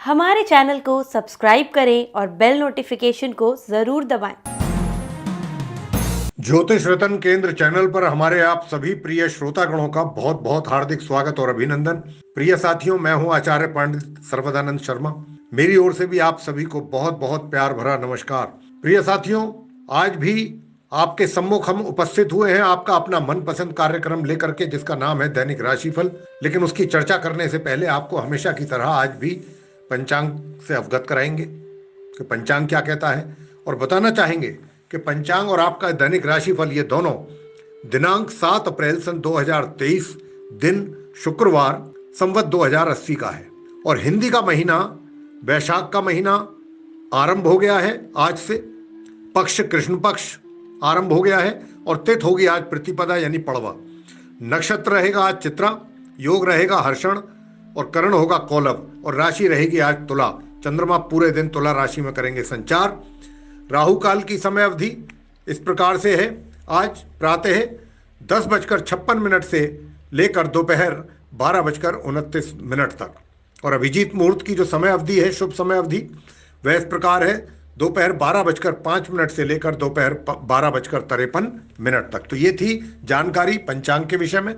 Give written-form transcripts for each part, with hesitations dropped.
हमारे चैनल को सब्सक्राइब करें और बेल नोटिफिकेशन को जरूर दबाएं। ज्योतिष रतन केंद्र चैनल पर हमारे आप सभी प्रिय श्रोतागणों का बहुत बहुत हार्दिक स्वागत और अभिनंदन। प्रिय साथियों, मैं हूं आचार्य पंडित सर्वदानंद शर्मा। मेरी ओर से भी आप सभी को बहुत बहुत प्यार भरा नमस्कार। प्रिय साथियों, आज भी आपके सम्मुख हम उपस्थित हुए हैं आपका अपना मनपसंद कार्यक्रम लेकर के, जिसका नाम है दैनिक राशिफल। लेकिन उसकी चर्चा करने से पहले आपको हमेशा की तरह आज भी पंचांग से अवगत कराएंगे कि पंचांग क्या कहता है, और बताना चाहेंगे कि पंचांग और आपका दैनिक राशिफल ये दोनों दिनांक 7 अप्रैल सन 2023 दिन शुक्रवार संवत 2080 का है। और हिंदी का महीना वैशाख का महीना आरंभ हो गया है आज से। पक्ष कृष्ण पक्ष आरंभ हो गया है और तिथि होगी आज प्रतिपदा यानी पड़वा। नक्षत्र रहेगा आज चित्रा, योग रहेगा हर्षण और करण होगा कौलव, और राशि रहेगी आज तुला। चंद्रमा पूरे दिन तुला राशि में करेंगे संचार। राहु काल की समय अवधि इस प्रकार से है, आज प्रातः 10:56 से लेकर दोपहर 12:29 तक। और अभिजीत मुहूर्त की जो समय अवधि है, शुभ समय अवधि, वह इस प्रकार है, दोपहर 12:05 से लेकर दोपहर 12:53 तक। तो ये थी जानकारी पंचांग के विषय में।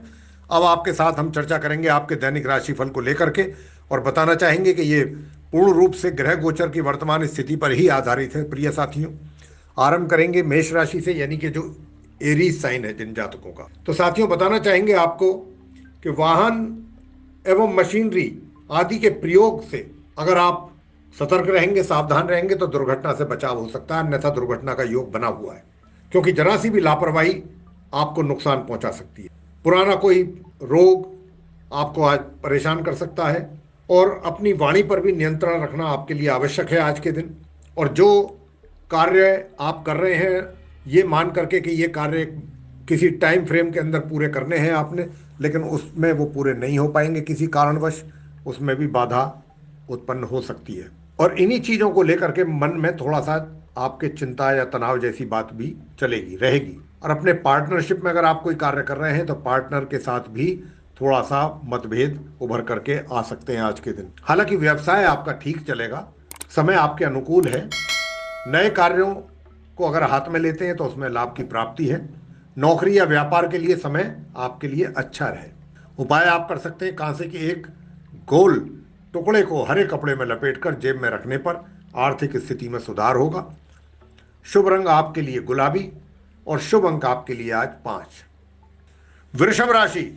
अब आपके साथ हम चर्चा करेंगे आपके दैनिक राशिफल को लेकर के, और बताना चाहेंगे कि ये पूर्ण रूप से ग्रह गोचर की वर्तमान स्थिति पर ही आधारित है। प्रिय साथियों, आरंभ करेंगे मेष राशि से, यानी कि जो एरीज साइन है जिन जातकों का। तो साथियों, बताना चाहेंगे आपको कि वाहन एवं मशीनरी आदि के प्रयोग से अगर आप सतर्क रहेंगे, सावधान रहेंगे, तो दुर्घटना से बचाव हो सकता है, अन्यथा दुर्घटना का योग बना हुआ है, क्योंकि जरा सी भी लापरवाही आपको नुकसान पहुंचा सकती है। पुराना कोई रोग आपको आज परेशान कर सकता है, और अपनी वाणी पर भी नियंत्रण रखना आपके लिए आवश्यक है आज के दिन। और जो कार्य आप कर रहे हैं, ये मान करके कि ये कार्य किसी टाइम फ्रेम के अंदर पूरे करने हैं आपने, लेकिन उसमें वो पूरे नहीं हो पाएंगे किसी कारणवश, उसमें भी बाधा उत्पन्न हो सकती है। और इन्हीं चीज़ों को लेकर के मन में थोड़ा सा आपके चिंता या तनाव जैसी बात भी चलेगी, रहेगी। और अपने पार्टनरशिप में अगर आप कोई कार्य कर रहे हैं तो पार्टनर के साथ भी थोड़ा सा मतभेद उभर करके आ सकते हैं आज के दिन। हालांकि व्यवसाय आपका ठीक चलेगा, समय आपके अनुकूल है। नए कार्यों को अगर हाथ में लेते हैं तो उसमें लाभ की प्राप्ति है। नौकरी या व्यापार के लिए समय आपके लिए अच्छा रहे। उपाय आप कर सकते हैं, कांसे के एक गोल टुकड़े को हरे कपड़े में लपेटकर जेब में रखने पर आर्थिक स्थिति में सुधार होगा। शुभ रंग आपके लिए गुलाबी और शुभ अंक आपके लिए आज 5। वृषभ राशि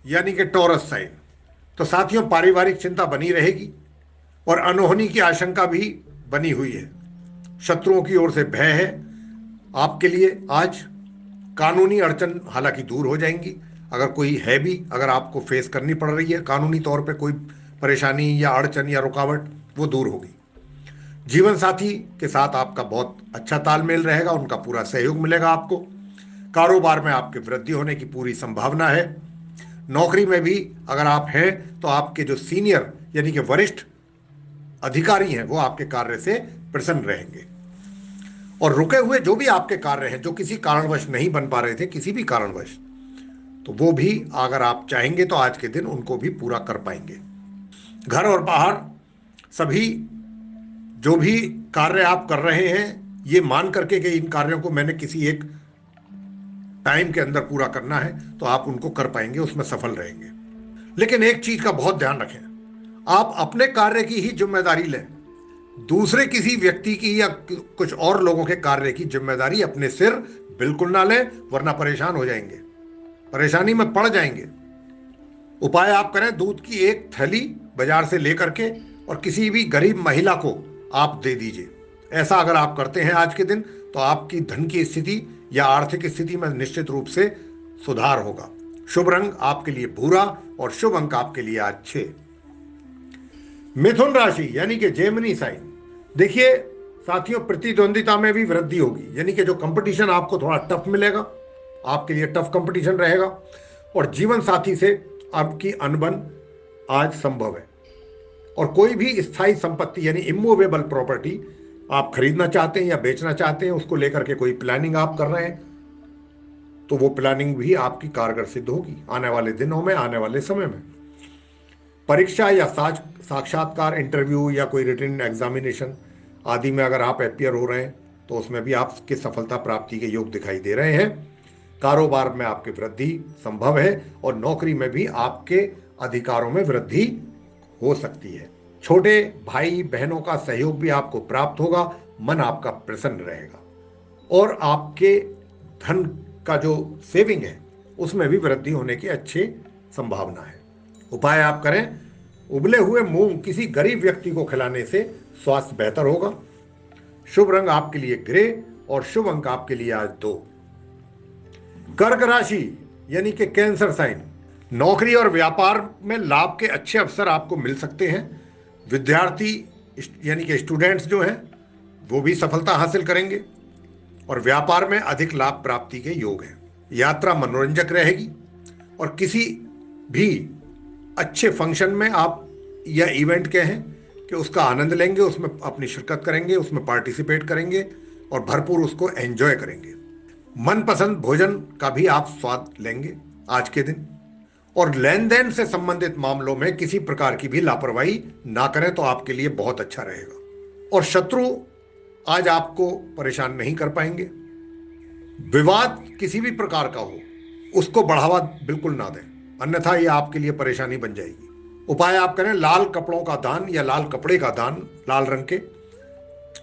यानी कि टॉरस साइन। तो साथियों, पारिवारिक चिंता बनी रहेगी और अनहोनी की आशंका भी बनी हुई है। शत्रुओं की ओर से भय है आपके लिए आज। कानूनी अड़चन हालांकि दूर हो जाएंगी, अगर कोई है भी, अगर आपको फेस करनी पड़ रही है कानूनी तौर पे कोई परेशानी या अड़चन या रुकावट, वो दूर होगी। जीवन साथी के साथ आपका बहुत अच्छा तालमेल रहेगा, उनका पूरा सहयोग मिलेगा आपको। कारोबार में आपके वृद्धि होने की पूरी संभावना है। नौकरी में भी अगर आप हैं तो आपके जो सीनियर यानी कि वरिष्ठ अधिकारी हैं वो आपके कार्य से प्रसन्न रहेंगे। और रुके हुए जो भी आपके कार्य हैं, जो किसी कारणवश नहीं बन पा रहे थे, किसी भी कारणवश, तो वो भी अगर आप चाहेंगे तो आज के दिन उनको भी पूरा कर पाएंगे। घर और बाहर सभी जो भी कार्य आप कर रहे हैं, ये मान करके कि इन कार्यों को मैंने किसी एक टाइम के अंदर पूरा करना है, तो आप उनको कर पाएंगे, उसमें सफल रहेंगे। लेकिन एक चीज का बहुत ध्यान रखें, आप अपने कार्य की ही जिम्मेदारी लें। दूसरे किसी व्यक्ति की या कुछ और लोगों के कार्य की जिम्मेदारी अपने सिर बिल्कुल ना लें, वरना परेशान हो जाएंगे, परेशानी में पड़ जाएंगे। उपाय आप करें, दूध की एक थैली बाजार से लेकर के और किसी भी गरीब महिला को आप दे दीजिए। ऐसा अगर आप करते हैं आज के दिन, तो आपकी धन की स्थिति या आर्थिक स्थिति में निश्चित रूप से सुधार होगा। शुभ रंग आपके लिए भूरा और शुभ अंक आपके लिए आज 6। मिथुन राशि यानी कि जेमिनी साइन। देखिए साथियों, प्रतिद्वंदिता में भी वृद्धि होगी, यानी कि जो कंपटीशन आपको थोड़ा टफ मिलेगा, आपके लिए टफ कंपटीशन रहेगा। और जीवन साथी से आपकी अनबन आज संभव है। और कोई भी स्थायी संपत्ति यानी इमूवेबल प्रॉपर्टी आप खरीदना चाहते हैं या बेचना चाहते हैं, उसको लेकर के कोई प्लानिंग आप कर रहे हैं, तो वो प्लानिंग भी आपकी कारगर सिद्ध होगी आने वाले दिनों में, आने वाले समय में। परीक्षा या साक्षात्कार, इंटरव्यू या कोई रिटन एग्जामिनेशन आदि में अगर आप अपीयर हो रहे हैं तो उसमें भी आपके सफलता प्राप्ति के योग दिखाई दे रहे हैं। कारोबार में आपकी वृद्धि संभव है और नौकरी में भी आपके अधिकारों में वृद्धि हो सकती है। छोटे भाई बहनों का सहयोग भी आपको प्राप्त होगा। मन आपका प्रसन्न रहेगा और आपके धन का जो सेविंग है उसमें भी वृद्धि होने की अच्छी संभावना है। उपाय आप करें, उबले हुए मूंग किसी गरीब व्यक्ति को खिलाने से स्वास्थ्य बेहतर होगा। शुभ रंग आपके लिए ग्रे और शुभ अंक आपके लिए आज 2। कर्क राशि यानी कि कैंसर साइन, नौकरी और व्यापार में लाभ के अच्छे अवसर आपको मिल सकते हैं। विद्यार्थी यानी कि स्टूडेंट्स जो हैं वो भी सफलता हासिल करेंगे और व्यापार में अधिक लाभ प्राप्ति के योग हैं। यात्रा मनोरंजक रहेगी और किसी भी अच्छे फंक्शन में आप या इवेंट के हैं कि उसका आनंद लेंगे, उसमें अपनी शिरकत करेंगे, उसमें पार्टिसिपेट करेंगे और भरपूर उसको एंजॉय करेंगे। मनपसंद भोजन का भी आप स्वाद लेंगे आज के दिन। और लेन देन से संबंधित मामलों में किसी प्रकार की भी लापरवाही ना करें तो आपके लिए बहुत अच्छा रहेगा। और शत्रु आज आपको परेशान नहीं कर पाएंगे। विवाद किसी भी प्रकार का हो उसको बढ़ावा बिल्कुल ना दें, अन्यथा यह आपके लिए परेशानी बन जाएगी। उपाय आप करें, लाल कपड़ों का दान या लाल कपड़े का दान लाल रंग के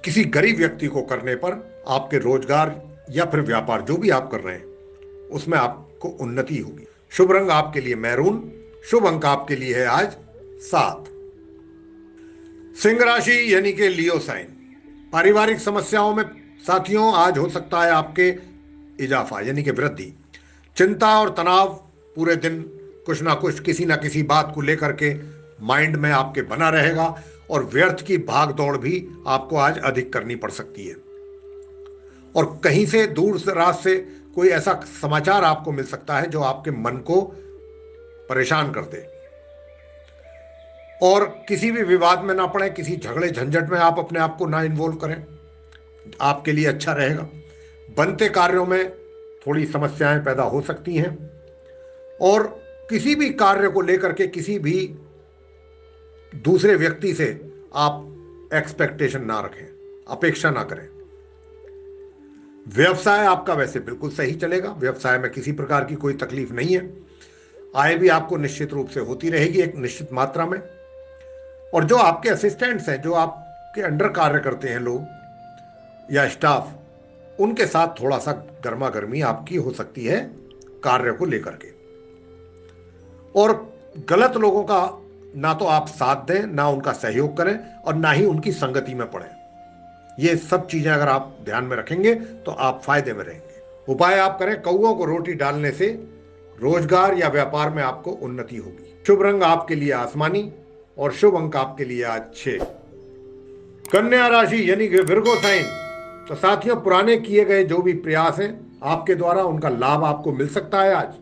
किसी गरीब व्यक्ति को करने पर आपके रोजगार या फिर व्यापार जो भी आप कर रहे हैं उसमें आपको उन्नति होगी। शुभ रंग आपके लिए मैरून, शुभ अंक आपके लिए है आज 7। सिंह राशि यानी कि लियो साइन, पारिवारिक समस्याओं में साथियों आज हो सकता है आपके इजाफा यानी कि वृद्धि। चिंता और तनाव पूरे दिन कुछ ना कुछ किसी ना किसी बात को लेकर के माइंड में आपके बना रहेगा और व्यर्थ की भाग दौड़ भी आपको आज अधिक करनी पड़ सकती है। और कहीं से दूर दराज से कोई ऐसा समाचार आपको मिल सकता है जो आपके मन को परेशान कर दे। और किसी भी विवाद में ना पड़े, किसी झगड़े झंझट में आप अपने आप को ना इन्वॉल्व करें, आपके लिए अच्छा रहेगा। बनते कार्यों में थोड़ी समस्याएं पैदा हो सकती हैं और किसी भी कार्य को लेकर के किसी भी दूसरे व्यक्ति से आप एक्सपेक्टेशन ना रखें, अपेक्षा ना करें। व्यवसाय आपका वैसे बिल्कुल सही चलेगा, व्यवसाय में किसी प्रकार की कोई तकलीफ नहीं है। आय भी आपको निश्चित रूप से होती रहेगी एक निश्चित मात्रा में। और जो आपके असिस्टेंट्स हैं, जो आपके अंडर कार्य करते हैं लोग या स्टाफ, उनके साथ थोड़ा सा गर्मा गर्मी आपकी हो सकती है कार्य को लेकर के। और गलत लोगों का ना तो आप साथ दें, ना उनका सहयोग करें और ना ही उनकी संगति में पड़ें। ये सब चीजें अगर आप ध्यान में रखेंगे तो आप फायदे में रहेंगे। उपाय आप करें, कौओं को रोटी डालने से रोजगार या व्यापार में आपको उन्नति होगी। शुभ रंग आपके लिए आसमानी और शुभ अंक आपके लिए आज 6। कन्या राशि यानी कि विर्गो साइन, तो साथियों पुराने किए गए जो भी प्रयास हैं आपके द्वारा उनका लाभ आपको मिल सकता है आज।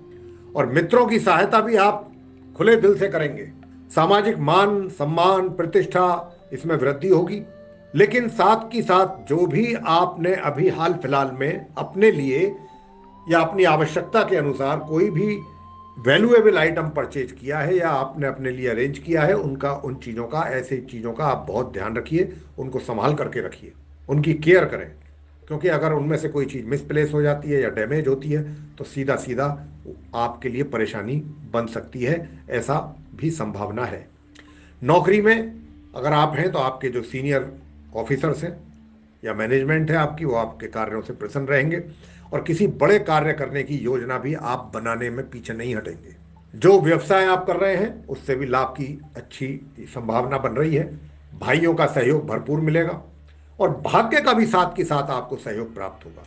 और मित्रों की सहायता भी आप खुले दिल से करेंगे। सामाजिक मान सम्मान प्रतिष्ठा इसमें वृद्धि होगी। लेकिन साथ की साथ जो भी आपने अभी हाल फिलहाल में अपने लिए या अपनी आवश्यकता के अनुसार कोई भी वैल्यूएबल आइटम परचेज किया है या आपने अपने लिए अरेंज किया है, उनका उन चीज़ों का ऐसे चीज़ों का आप बहुत ध्यान रखिए, उनको संभाल करके रखिए, उनकी केयर करें। क्योंकि अगर उनमें से कोई चीज़ मिसप्लेस हो जाती है या डैमेज होती है तो सीधा सीधा आपके लिए परेशानी बन सकती है, ऐसा भी संभावना है। नौकरी में अगर आप हैं तो आपके जो सीनियर ऑफिसर्स हैं या मैनेजमेंट है आपकी, वो आपके कार्यों से प्रसन्न रहेंगे और किसी बड़े कार्य करने की योजना भी आप बनाने में पीछे नहीं हटेंगे। जो व्यवसाय आप कर रहे हैं उससे भी लाभ की अच्छी संभावना बन रही है। भाइयों का सहयोग भरपूर मिलेगा और भाग्य का भी साथ के साथ आपको सहयोग प्राप्त होगा।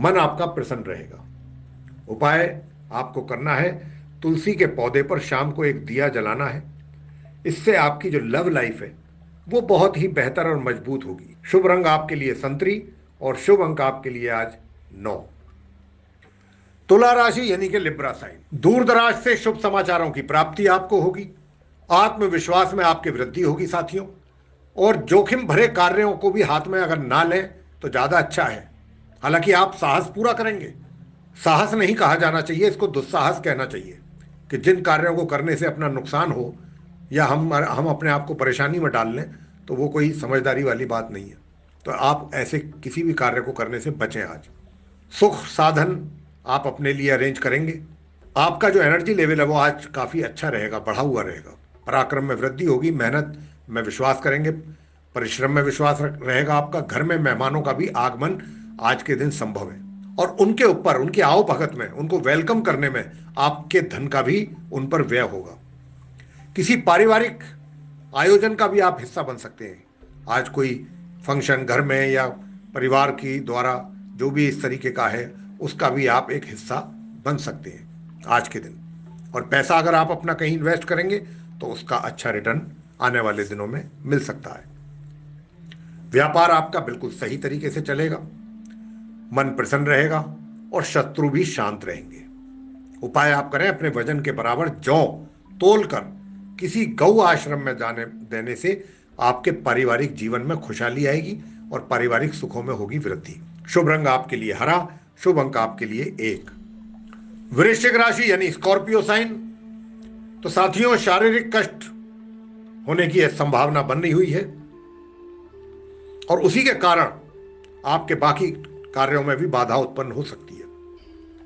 मन आपका प्रसन्न रहेगा। उपाय आपको करना है, तुलसी के पौधे पर शाम को एक दिया जलाना है। इससे आपकी जो लव लाइफ है वो बहुत ही बेहतर और मजबूत होगी। शुभ रंग आपके लिए संतरी और शुभ अंक आपके लिए आज 9। तुला राशि यानी कि लिब्रा साइन, दूर दराज से शुभ समाचारों की प्राप्ति आपको होगी। आत्मविश्वास में आपकी वृद्धि होगी साथियों। और जोखिम भरे कार्यों को भी हाथ में अगर ना लें तो ज़्यादा अच्छा है। हालांकि आप साहस पूरा करेंगे, साहस नहीं कहा जाना चाहिए, इसको दुस्साहस कहना चाहिए कि जिन कार्यों को करने से अपना नुकसान हो या हम अपने आप को परेशानी में डाल लें, तो वो कोई समझदारी वाली बात नहीं है। तो आप ऐसे किसी भी कार्य को करने से बचें आज। सुख साधन आप अपने लिए अरेंज करेंगे। आपका जो एनर्जी लेवल है वो आज काफ़ी अच्छा रहेगा, बढ़ा हुआ रहेगा। पराक्रम में वृद्धि होगी, मेहनत में विश्वास करेंगे, परिश्रम में विश्वास रहेगा आपका। घर में मेहमानों का भी आगमन आज के दिन संभव है, और उनके ऊपर, उनकी आओ भगत में, उनको वेलकम करने में आपके धन का भी उन पर व्यय होगा। किसी पारिवारिक आयोजन का भी आप हिस्सा बन सकते हैं। आज कोई फंक्शन घर में या परिवार की द्वारा जो भी इस तरीके का है, उसका भी आप एक हिस्सा बन सकते हैं आज के दिन। और पैसा अगर आप अपना कहीं इन्वेस्ट करेंगे तो उसका अच्छा रिटर्न आने वाले दिनों में मिल सकता है। व्यापार आपका बिल्कुल सही तरीके से चलेगा, मन प्रसन्न रहेगा और शत्रु भी शांत रहेंगे। उपाय आप करें, अपने वजन के बराबर जौ तोल कर किसी गौ आश्रम में जाने देने से आपके पारिवारिक जीवन में खुशहाली आएगी और पारिवारिक सुखों में होगी वृद्धि। शुभ रंग आपके लिए हरा, शुभ अंक आपके लिए 1। वृश्चिक राशि यानी स्कॉर्पियो साइन। तो साथियों, शारीरिक कष्ट होने की संभावना बन रही हुई है, और उसी के कारण आपके बाकी कार्यों में भी बाधा उत्पन्न हो सकती है।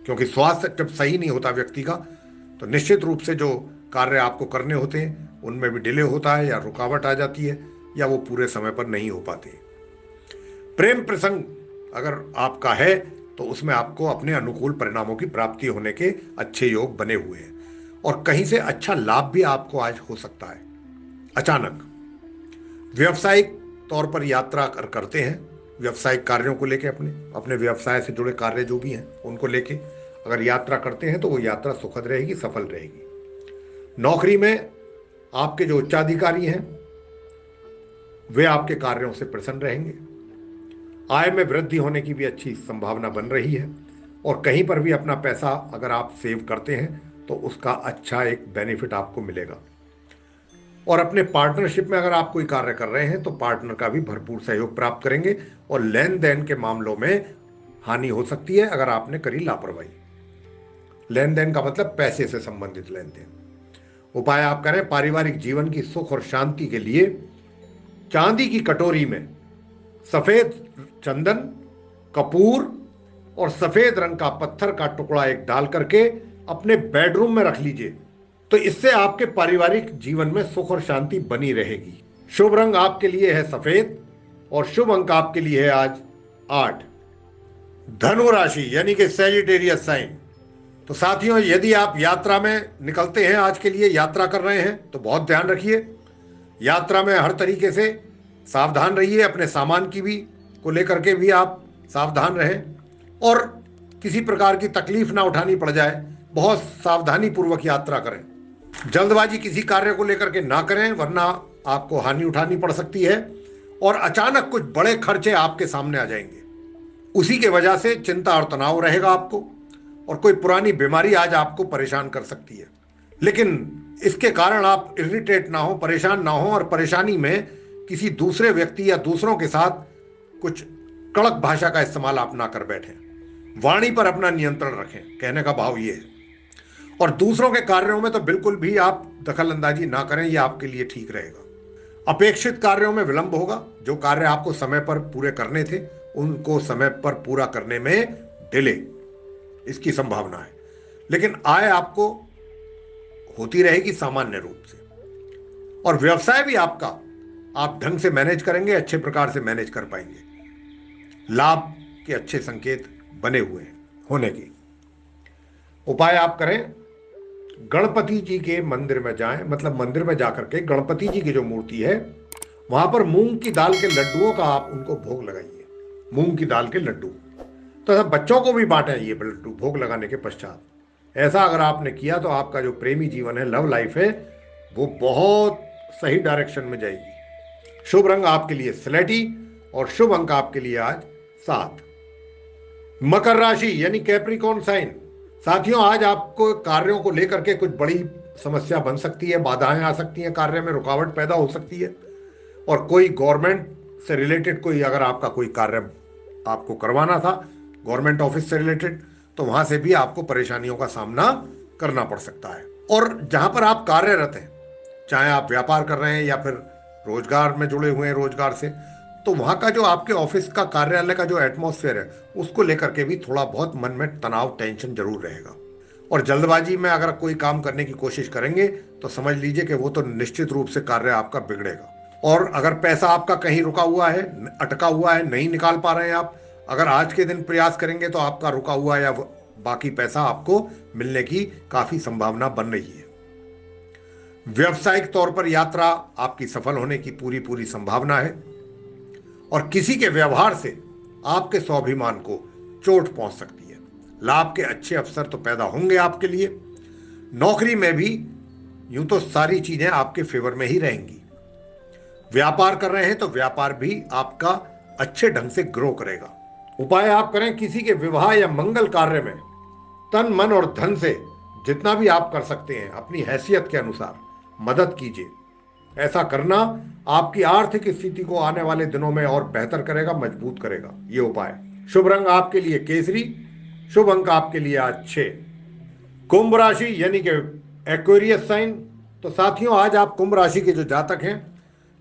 क्योंकि स्वास्थ्य जब सही नहीं होता व्यक्ति का, तो निश्चित रूप से जो कार्य आपको करने होते हैं उनमें भी डिले होता है, या रुकावट आ जाती है, या वो पूरे समय पर नहीं हो पाते। प्रेम प्रसंग अगर आपका है तो उसमें आपको अपने अनुकूल परिणामों की प्राप्ति होने के अच्छे योग बने हुए हैं, और कहीं से अच्छा लाभ भी आपको आज हो सकता है अचानक। व्यवसायिक तौर पर यात्रा करते हैं, व्यवसायिक कार्यों को लेके, अपने अपने व्यवसाय से जुड़े कार्य जो भी हैं उनको लेके अगर यात्रा करते हैं तो वो यात्रा सुखद रहेगी, सफल रहेगी। नौकरी में आपके जो उच्चाधिकारी हैं वे आपके कार्यों से प्रसन्न रहेंगे। आय में वृद्धि होने की भी अच्छी संभावना बन रही है, और कहीं पर भी अपना पैसा अगर आप सेव करते हैं तो उसका अच्छा एक बेनिफिट आपको मिलेगा। और अपने पार्टनरशिप में अगर आप कोई कार्य कर रहे हैं तो पार्टनर का भी भरपूर सहयोग प्राप्त करेंगे, और लेन देन के मामलों में हानि हो सकती है अगर आपने करी लापरवाही। लेन देन का मतलब पैसे से संबंधित लेन देन। उपाय आप करें, पारिवारिक जीवन की सुख और शांति के लिए चांदी की कटोरी में सफेद चंदन, कपूर और सफेद रंग का पत्थर का टुकड़ा एक डाल करके अपने बेडरूम में रख लीजिए, तो इससे आपके पारिवारिक जीवन में सुख और शांति बनी रहेगी। शुभ रंग आपके लिए है सफेद, और शुभ अंक आपके लिए है आज 8। धनु राशि यानी कि सैजिटेरियस साइन। तो साथियों, यदि आप यात्रा में निकलते हैं, आज के लिए यात्रा कर रहे हैं, तो बहुत ध्यान रखिए। यात्रा में हर तरीके से सावधान रहिए, अपने सामान की भी को लेकर के भी आप सावधान रहें, और किसी प्रकार की तकलीफ ना उठानी पड़ जाए। बहुत सावधानी पूर्वक यात्रा करें, जल्दबाजी किसी कार्य को लेकर के ना करें, वरना आपको हानि उठानी पड़ सकती है, और अचानक कुछ बड़े खर्चे आपके सामने आ जाएंगे। उसी के वजह से चिंता और तनाव रहेगा आपको, और कोई पुरानी बीमारी आज आपको परेशान कर सकती है। लेकिन इसके कारण आप इरिटेट ना हो, परेशान ना हो, और परेशानी में किसी दूसरे व्यक्ति या दूसरों के साथ कुछ कड़क भाषा का इस्तेमाल आप ना कर बैठें। वाणी पर अपना नियंत्रण रखें, कहने का भाव ये है। और दूसरों के कार्यों में तो बिल्कुल भी आप दखल अंदाजी ना करें, यह आपके लिए ठीक रहेगा। अपेक्षित कार्यों में विलंब होगा, जो कार्य आपको समय पर पूरे करने थे उनको समय पर पूरा करने में डिले, इसकी संभावना है। लेकिन आय आपको होती रहेगी सामान्य रूप से, और व्यवसाय भी आपका आप ढंग से मैनेज करेंगे, अच्छे प्रकार से मैनेज कर पाएंगे। लाभ के अच्छे संकेत बने हुए हैं होने की। उपाय आप करें, गणपति जी के मंदिर में जाएं, मतलब मंदिर में जाकर के गणपति जी की जो मूर्ति है वहां पर मूंग की दाल के लड्डुओं का आप उनको भोग लगाइए, मूंग की दाल के लड्डू। तो सब बच्चों को भी बांटें ये लड्डू भोग लगाने के पश्चात। ऐसा अगर आपने किया तो आपका जो प्रेमी जीवन है, लव लाइफ है, वो बहुत सही डायरेक्शन में जाएगी। शुभ रंग आपके लिए स्लेटी, और शुभ अंक आपके लिए आज 7। मकर राशि यानी कैप्रिकॉर्न साइन। साथियों, आज आपको कार्यों को लेकर के कुछ बड़ी समस्या बन सकती है, बाधाएं आ सकती हैं, कार्य में रुकावट पैदा हो सकती है, और कोई गवर्नमेंट से रिलेटेड कोई अगर आपका कोई कार्य आपको करवाना था गवर्नमेंट ऑफिस से रिलेटेड, तो वहां से भी आपको परेशानियों का सामना करना पड़ सकता है। और जहां पर आप कार्यरत हैं चाहे आप व्यापार कर रहे हैं या फिर रोजगार में जुड़े हुए हैं रोजगार से, तो वहां का जो आपके ऑफिस का कार्यालय का जो एटमॉस्फेयर है उसको लेकर के भी थोड़ा बहुत मन में तनाव टेंशन जरूर रहेगा। और जल्दबाजी में अगर कोई काम करने की कोशिश करेंगे तो समझ लीजिए कि वो तो निश्चित रूप से कार्य आपका बिगड़ेगा। और अगर पैसा आपका कहीं रुका हुआ है, अटका हुआ है, नहीं निकाल पा रहे हैं आप, अगर आज के दिन प्रयास करेंगे तो आपका रुका हुआ या बाकी पैसा आपको मिलने की काफी संभावना बन रही है। व्यवसायिक तौर पर यात्रा आपकी सफल होने की पूरी पूरी संभावना है। और किसी के व्यवहार से आपके स्वाभिमान को चोट पहुंच सकती है। लाभ के अच्छे अवसर तो पैदा होंगे आपके लिए। नौकरी में भी यूं तो सारी चीजें आपके फेवर में ही रहेंगी। व्यापार कर रहे हैं तो व्यापार भी आपका अच्छे ढंग से ग्रो करेगा। उपाय आप करें, किसी के विवाह या मंगल कार्य में तन मन और धन से जितना भी आप कर सकते हैं अपनी हैसियत के अनुसार मदद कीजिए। ऐसा करना आपकी आर्थिक स्थिति को आने वाले दिनों में और बेहतर करेगा, मजबूत करेगा ये उपाय। शुभ रंग आपके लिए केसरी, शुभ अंक आपके लिए आज 6। कुंभ राशि यानी कि एक्वेरियस साइन। तो साथियों, आज आप कुंभ राशि के जो जातक हैं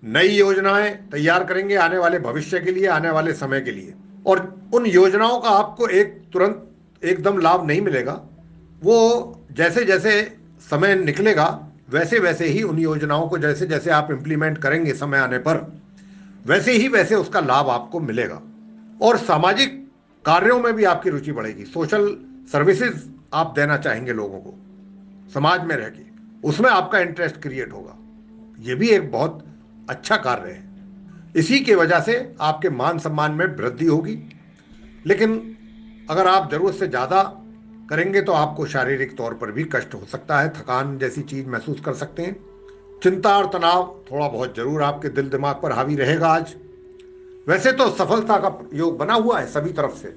नई योजनाएं तैयार करेंगे आने वाले भविष्य के लिए, आने वाले समय के लिए। और उन योजनाओं का आपको तुरंत एकदम लाभ नहीं मिलेगा। वो जैसे जैसे समय निकलेगा वैसे वैसे ही उन योजनाओं को जैसे जैसे आप इंप्लीमेंट करेंगे समय आने पर वैसे ही वैसे उसका लाभ आपको मिलेगा। और सामाजिक कार्यों में भी आपकी रुचि बढ़ेगी। सोशल सर्विसेज आप देना चाहेंगे लोगों को, समाज में रह के उसमें आपका इंटरेस्ट क्रिएट होगा। यह भी एक बहुत अच्छा कार्य है। इसी के वजह से आपके मान सम्मान में वृद्धि होगी। लेकिन अगर आप जरूरत से ज्यादा करेंगे तो आपको शारीरिक तौर पर भी कष्ट हो सकता है, थकान जैसी चीज महसूस कर सकते हैं। चिंता और तनाव थोड़ा बहुत जरूर आपके दिल दिमाग पर हावी रहेगा आज। वैसे तो सफलता का योग बना हुआ है सभी तरफ से।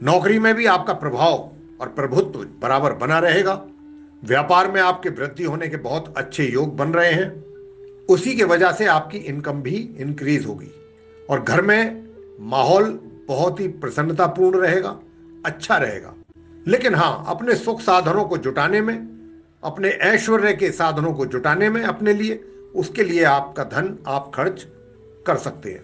नौकरी में भी आपका प्रभाव और प्रभुत्व बराबर बना रहेगा। व्यापार में आपके वृद्धि होने के बहुत अच्छे योग बन रहे हैं। उसी के वजह से आपकी इनकम भी इंक्रीज होगी। और घर में माहौल बहुत ही प्रसन्नतापूर्ण रहेगा, अच्छा रहेगा। लेकिन हाँ, अपने सुख साधनों को जुटाने में, अपने ऐश्वर्य के साधनों को जुटाने में अपने लिए, उसके लिए आपका धन आप खर्च कर सकते हैं।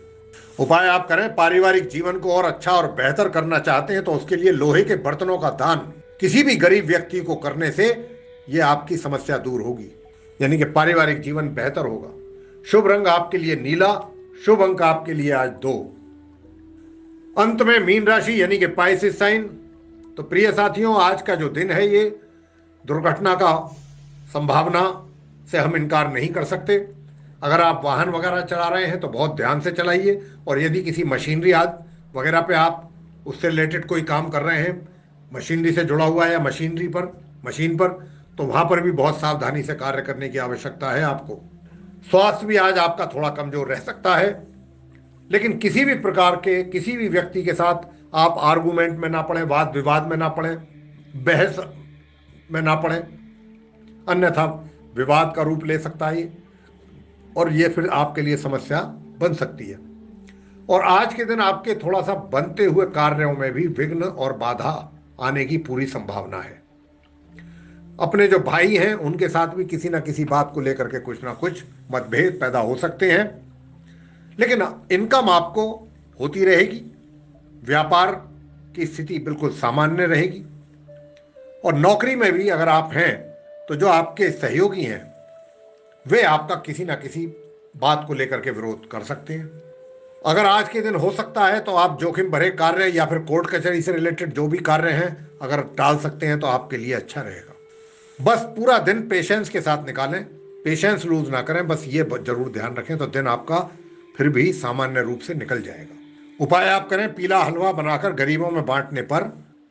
उपाय आप करें, पारिवारिक जीवन को और अच्छा और बेहतर करना चाहते हैं तो उसके लिए लोहे के बर्तनों का दान किसी भी गरीब व्यक्ति को करने से यह आपकी समस्या दूर होगी, यानी कि पारिवारिक जीवन बेहतर होगा। शुभ रंग आपके लिए नीला, शुभ अंक आपके लिए आज 2। अंत में मीन राशि यानी कि पाइसेस साइन। तो प्रिय साथियों, आज का जो दिन है ये दुर्घटना का संभावना से हम इनकार नहीं कर सकते। अगर आप वाहन वगैरह चला रहे हैं तो बहुत ध्यान से चलाइए। और यदि किसी मशीनरी आदि वगैरह पे आप उससे रिलेटेड कोई काम कर रहे हैं, मशीनरी से जुड़ा हुआ है या मशीन पर, तो वहां पर भी बहुत सावधानी से कार्य करने की आवश्यकता है आपको। स्वास्थ्य भी आज आपका थोड़ा कमजोर रह सकता है। लेकिन किसी भी प्रकार के किसी भी व्यक्ति के साथ आप आर्गुमेंट में ना पड़े, वाद विवाद में ना पड़े, बहस में ना पड़े, अन्यथा विवाद का रूप ले सकता है और ये फिर आपके लिए समस्या बन सकती है। और आज के दिन आपके थोड़ा सा बनते हुए कार्यों में भी विघ्न और बाधा आने की पूरी संभावना है। अपने जो भाई हैं उनके साथ भी किसी ना किसी बात को लेकर के कुछ ना कुछ मतभेद पैदा हो सकते हैं। लेकिन इनकम आपको होती रहेगी, व्यापार की स्थिति बिल्कुल सामान्य रहेगी। और नौकरी में भी अगर आप हैं तो जो आपके सहयोगी हैं वे आपका किसी ना किसी बात को लेकर के विरोध कर सकते हैं। अगर आज के दिन हो सकता है तो आप जोखिम भरे कार्य या फिर कोर्ट कचहरी से रिलेटेड जो भी कार्य हैं अगर टाल सकते हैं तो आपके लिए अच्छा रहेगा। बस पूरा दिन पेशेंस के साथ निकालें, पेशेंस लूज ना करें, बस ये जरूर ध्यान रखें तो दिन आपका फिर भी सामान्य रूप से निकल जाएगा। उपाय आप करें, पीला हलवा बनाकर गरीबों में बांटने पर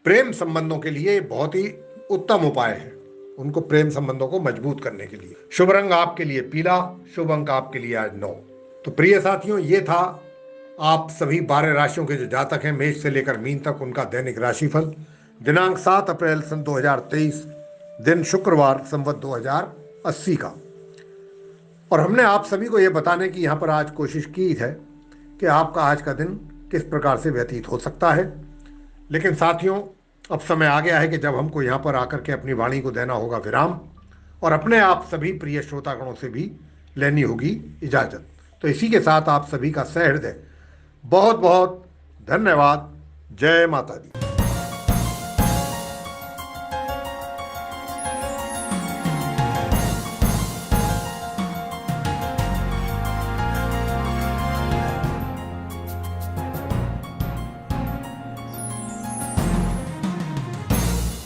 प्रेम संबंधों के लिए बहुत ही उत्तम उपाय है, उनको प्रेम संबंधों को मजबूत करने के लिए। शुभ रंग आपके लिए पीला, शुभ अंक आपके लिए आज 9। तो प्रिय साथियों, ये था आप सभी 12 राशियों के जो जातक हैं मेष से लेकर मीन तक, उनका दैनिक राशिफल दिनांक 7 अप्रैल सन 2023, दिन शुक्रवार, संवत 2080 का। और हमने आप सभी को यह बताने की यहाँ पर आज कोशिश की है कि आपका आज का दिन किस प्रकार से व्यतीत हो सकता है। लेकिन साथियों, अब समय आ गया है कि जब हमको यहाँ पर आकर के अपनी वाणी को देना होगा विराम और अपने आप सभी प्रिय श्रोतागणों से भी लेनी होगी इजाजत। तो इसी के साथ आप सभी का सहृदय बहुत बहुत धन्यवाद। जय माता दी।